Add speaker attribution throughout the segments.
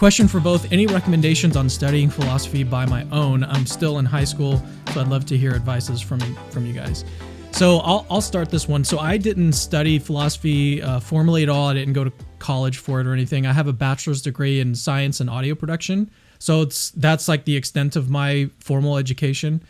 Speaker 1: Question for both: any recommendations on studying philosophy by my own? I'm still in high school, so I'd love to hear advices from you guys. So I'll start this one. So I didn't study philosophy formally at all. I didn't go to college for it or anything. I have a bachelor's degree in science and audio production. So that's like the extent of my formal education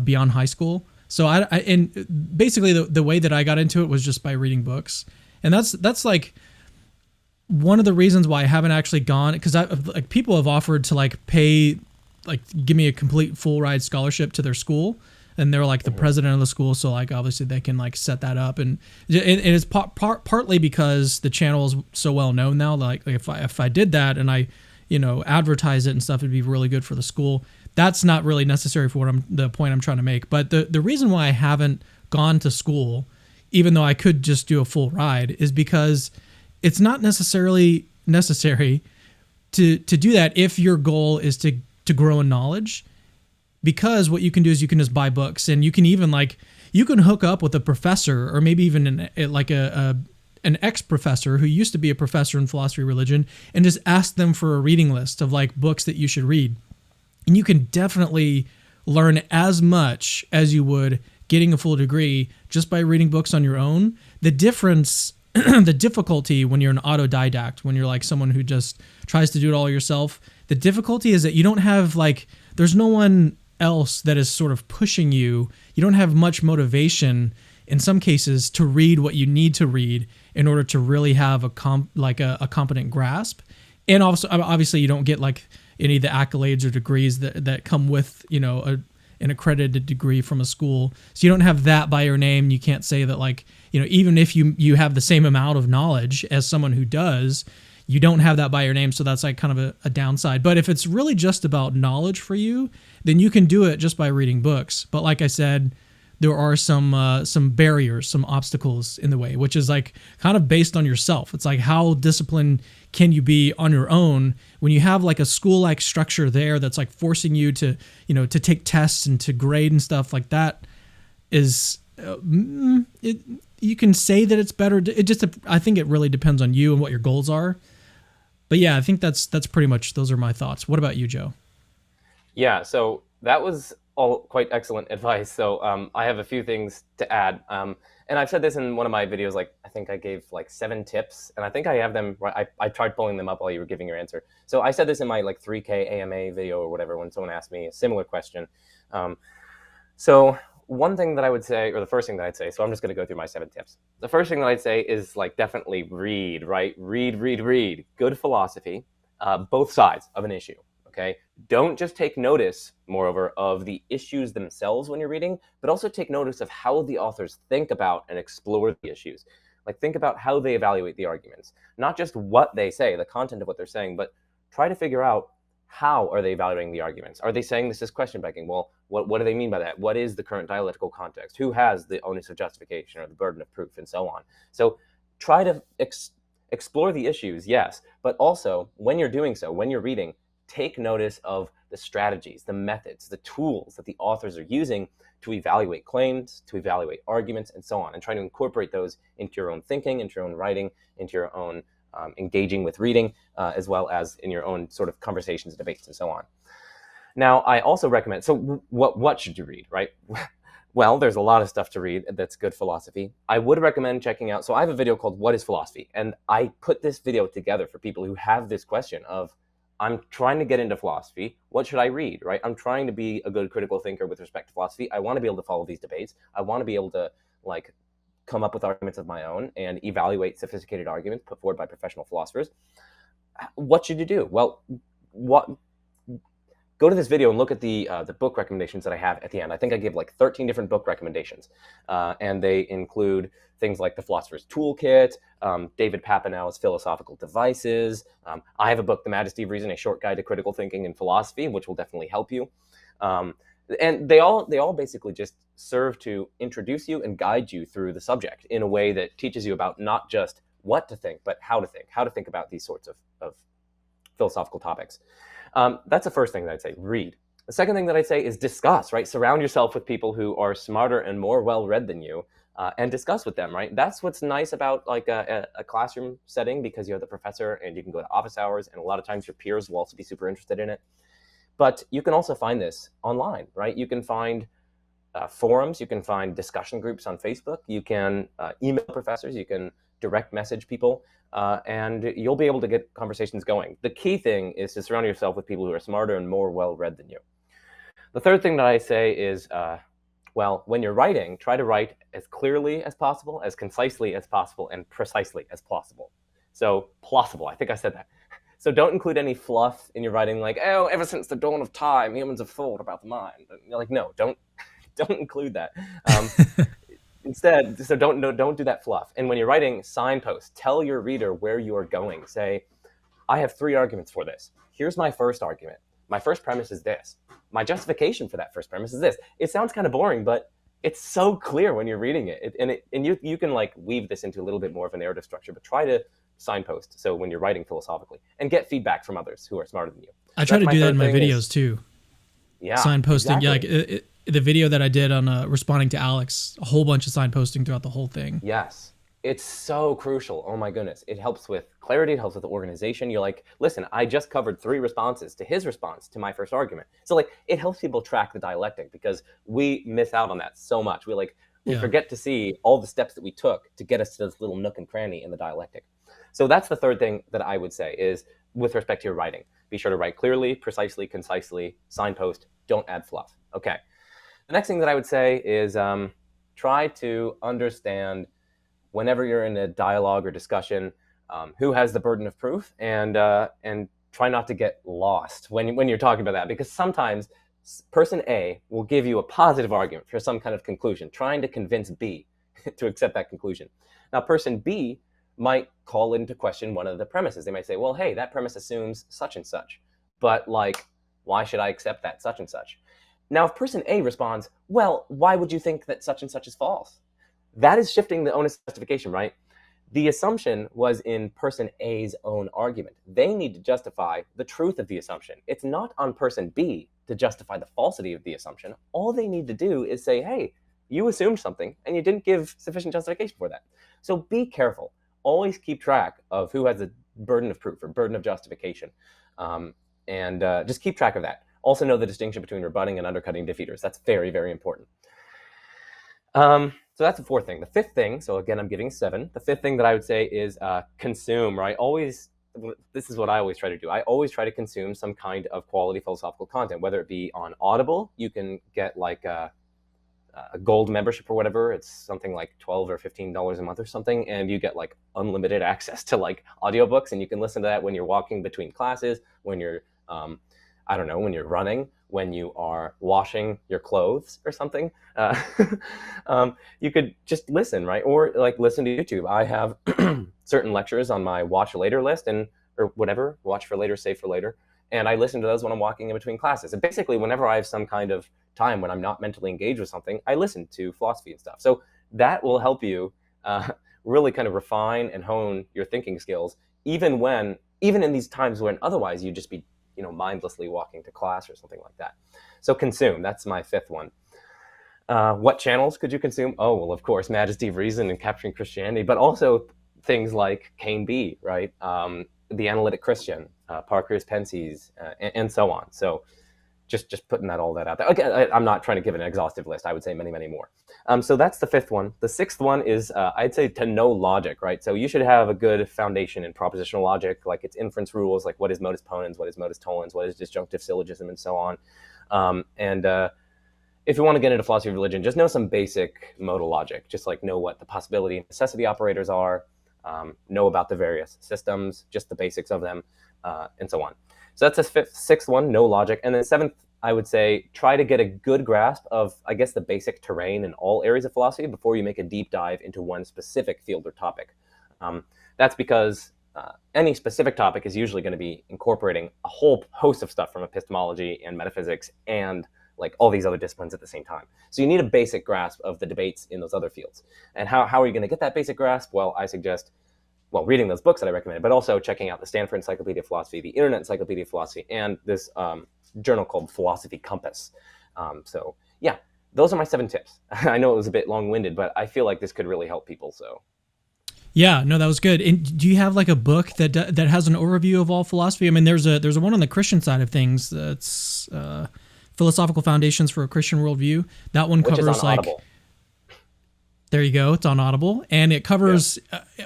Speaker 1: beyond high school. So and basically the way that I got into it was just by reading books, and that's like one of the reasons why I haven't actually gone, because like people have offered to like pay, like give me a complete full ride scholarship to their school, and they're like the president of the school, so like obviously they can like set that up, and it's partly because the channel is so well known now. Like if I did that and I advertise it and stuff, it'd be really good for the school. That's not really necessary for the point I'm trying to make. But the reason why I haven't gone to school, even though I could just do a full ride, is because it's not necessarily necessary to do that if your goal is to grow in knowledge. Because what you can do is you can just buy books, and you can even you can hook up with a professor, or maybe even an ex-professor who used to be a professor in philosophy of religion, and just ask them for a reading list of like books that you should read. And you can definitely learn as much as you would getting a full degree just by reading books on your own. The difference, the difficulty when you're an autodidact, when you're like someone who just tries to do it all yourself, the difficulty is that you don't have there's no one else that is sort of pushing you. You don't have much motivation in some cases to read what you need to read in order to really have a competent grasp. And also, obviously, you don't get like any of the accolades or degrees that come with an accredited degree from a school. So you don't have that by your name. You can't say that even if you have the same amount of knowledge as someone who does, you don't have that by your name. So that's like kind of a downside. But if it's really just about knowledge for you, then you can do it just by reading books. But like I said, there are some barriers, some obstacles in the way, which is like kind of based on yourself. It's like, how disciplined can you be on your own when you have like a school-like structure there that's like forcing you to take tests and to grade and stuff like that. Is you can say that it's better. I think it really depends on you and what your goals are. But yeah, I think that's pretty much, those are my thoughts. What about you, Joe?
Speaker 2: Yeah, so that was all quite excellent advice. So I have a few things to add. And I've said this in one of my videos, I think I gave 7 tips, and I think I have them, I tried pulling them up while you were giving your answer. So I said this in my 3K AMA video or whatever, when someone asked me a similar question. So one thing that I would say, or the first thing that I'd say, so I'm just going to go through my 7 tips. The first thing that I'd say is definitely read, right? Read. Good philosophy, both sides of an issue. Okay, don't just take notice, moreover, of the issues themselves when you're reading, but also take notice of how the authors think about and explore the issues. Think about how they evaluate the arguments, not just what they say, the content of what they're saying, but try to figure out how are they evaluating the arguments. Are they saying this is question begging? Well, what do they mean by that? What is the current dialectical context? Who has the onus of justification or the burden of proof, and so on? So try to explore the issues, yes, but also when you're doing so, when you're reading, take notice of the strategies, the methods, the tools that the authors are using to evaluate claims, to evaluate arguments, and so on, and try to incorporate those into your own thinking, into your own writing, into your own engaging with reading, as well as in your own sort of conversations, debates, and so on. Now, I also recommend, so what should you read, right? Well, there's a lot of stuff to read that's good philosophy. I would recommend checking out, so I have a video called What is Philosophy? And I put this video together for people who have this question of, I'm trying to get into philosophy. What should I read, right? I'm trying to be a good critical thinker with respect to philosophy. I want to be able to follow these debates. I want to be able to come up with arguments of my own and evaluate sophisticated arguments put forward by professional philosophers. What should you do? Well, go to this video and look at the book recommendations that I have at the end. I think I give 13 different book recommendations, and they include things like The Philosopher's Toolkit, David Papineau's Philosophical Devices. I have a book, The Majesty of Reason, A Short Guide to Critical Thinking in Philosophy, which will definitely help you. And they all basically just serve to introduce you and guide you through the subject in a way that teaches you about not just what to think, but how to think about these sorts of philosophical topics. That's the first thing that I'd say, read. The second thing that I'd say is discuss, right? Surround yourself with people who are smarter and more well-read than you, and discuss with them, right? That's what's nice about like a classroom setting, because you're the professor and you can go to office hours, and a lot of times your peers will also be super interested in it. But you can also find this online, right? You can find forums, you can find discussion groups on Facebook, you can email professors, you can direct message people, and you'll be able to get conversations going. The key thing is to surround yourself with people who are smarter and more well-read than you. The third thing that I say is, well, when you're writing, try to write as clearly as possible, as concisely as possible, and precisely as possible. So plausible, I think I said that. So don't include any fluff in your writing, like, oh, ever since the dawn of time, humans have thought about the mind. And you're like, no, don't include that. Instead, so don't do that fluff. And when you're writing, signpost, tell your reader where you are going. Say, I have 3 arguments for this. Here's my first argument. My first premise is this. My justification for that first premise is this. It sounds kind of boring, but it's so clear when you're reading it. And you can like weave this into a little bit more of a narrative structure, but try to signpost. So when you're writing philosophically, and get feedback from others who are smarter than you.
Speaker 1: I try to do that in my videos too.
Speaker 2: Yeah.
Speaker 1: Signposting.
Speaker 2: Exactly.
Speaker 1: Yeah, like the video that I did on responding to Alex, a whole bunch of signposting throughout the whole thing.
Speaker 2: Yes. It's so crucial. Oh my goodness. It helps with clarity. It helps with organization. You're like, listen, I just covered 3 responses to his response to my first argument. So like, it helps people track the dialectic, because we miss out on that so much. We forget to see all the steps that we took to get us to this little nook and cranny in the dialectic. So that's the third thing that I would say is, with respect to your writing, be sure to write clearly, precisely, concisely, signpost, don't add fluff. Okay. The next thing that I would say is try to understand, whenever you're in a dialogue or discussion, who has the burden of proof, and try not to get lost when you're talking about that, because sometimes person A will give you a positive argument for some kind of conclusion, trying to convince B to accept that conclusion. Now, person B might call into question one of the premises. They might say, well, hey, that premise assumes such and such, but like, why should I accept that such and such? Now, if person A responds, well, why would you think that such and such is false? That is shifting the onus of justification, right? The assumption was in person A's own argument. They need to justify the truth of the assumption. It's not on person B to justify the falsity of the assumption. All they need to do is say, hey, you assumed something and you didn't give sufficient justification for that. So be careful. Always keep track of who has the burden of proof or burden of justification. And just keep track of that. Also know the distinction between rebutting and undercutting defeaters. That's very, very important. So that's the fourth thing. The fifth thing, so again, I'm giving 7. The fifth thing that I would say is consume, right? This is what I always try to do. I always try to consume some kind of quality philosophical content, whether it be on Audible. You can get like a gold membership or whatever. It's something like $12 or $15 a month or something, and you get like unlimited access to like audiobooks, and you can listen to that when you're walking between classes, when you're I don't know, when you're running, when you are washing your clothes or something. You could just listen, right? Or like listen to YouTube. I have certain lectures on my watch later list, or whatever, watch for later, save for later. And I listen to those when I'm walking in between classes. And basically, whenever I have some kind of time when I'm not mentally engaged with something, I listen to philosophy and stuff. So that will help you really kind of refine and hone your thinking skills, even in these times when otherwise you'd just be mindlessly walking to class or something like that. So consume, that's my fifth one. What channels could you consume? Oh, well, of course, Majesty of Reason and Capturing Christianity, but also things like Kane B, right? The Analytic Christian, Parker's Pensies, and so on. So just putting all that out there. Okay, I'm not trying to give an exhaustive list. I would say many, many more. So that's the fifth one. The sixth one is, I'd say, to know logic, right? So you should have a good foundation in propositional logic, like its inference rules, like what is modus ponens, what is modus tollens, what is disjunctive syllogism, and so on. If you want to get into philosophy of religion, just know some basic modal logic, just like know what the possibility and necessity operators are, know about the various systems, just the basics of them, and so on. So that's the sixth one, know logic. And then seventh, I would say, try to get a good grasp of, I guess, the basic terrain in all areas of philosophy before you make a deep dive into one specific field or topic. That's because any specific topic is usually going to be incorporating a whole host of stuff from epistemology and metaphysics and like all these other disciplines at the same time. So you need a basic grasp of the debates in those other fields. And how are you going to get that basic grasp? Well, I suggest reading those books that I recommended, but also checking out the Stanford Encyclopedia of Philosophy, the Internet Encyclopedia of Philosophy, and this journal called Philosophy Compass. So yeah, those are my 7 tips. I know it was a bit long-winded, but I feel like this could really help people. So
Speaker 1: Yeah, no, that was good. And do you have like a book that has an overview of all philosophy? I mean, there's a one on the Christian side of things. That's Philosophical Foundations for a Christian Worldview. That one
Speaker 2: which
Speaker 1: covers
Speaker 2: is on
Speaker 1: like.
Speaker 2: Audible.
Speaker 1: There you go. It's on Audible, and it covers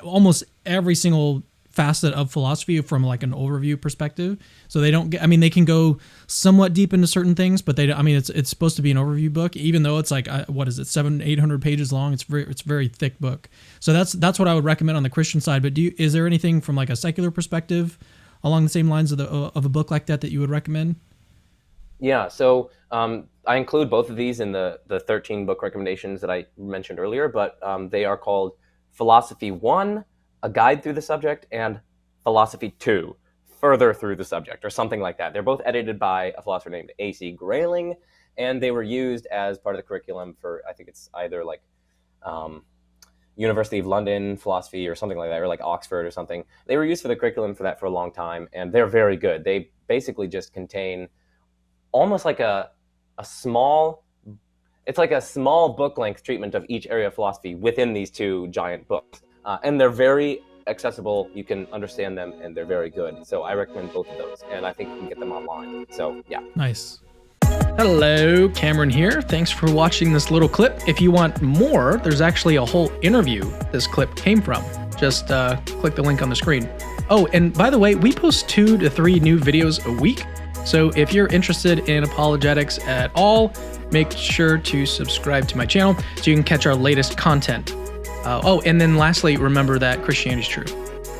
Speaker 1: almost every single facet of philosophy from like an overview perspective. So they don't get, I mean, they can go somewhat deep into certain things, but they don't, I mean, it's supposed to be an overview book, even though it's like, what is it, 700-800 pages long. It's a very thick book. So that's what I would recommend on the Christian side. But is there anything from like a secular perspective along the same lines of a book like that you would recommend?
Speaker 2: Yeah, so I include both of these in the 13 book recommendations that I mentioned earlier, but they are called Philosophy 1, A Guide Through the Subject, and Philosophy 2, Further Through the Subject, or something like that. They're both edited by a philosopher named A.C. Grayling, and they were used as part of the curriculum for, I think it's either like University of London philosophy or something like that, or like Oxford or something. They were used for the curriculum for that for a long time, and they're very good. They basically just contain almost like a small, it's like a small book length treatment of each area of philosophy within these 2 giant books. And they're very accessible. You can understand them, and they're very good. So I recommend both of those, and I think you can get them online. So yeah.
Speaker 1: Nice. Hello, Cameron here. Thanks for watching this little clip. If you want more, there's actually a whole interview this clip came from. Just click the link on the screen. Oh, and by the way, we post 2 to 3 new videos a week. So if you're interested in apologetics at all, make sure to subscribe to my channel so you can catch our latest content. And then lastly, remember that Christianity is true.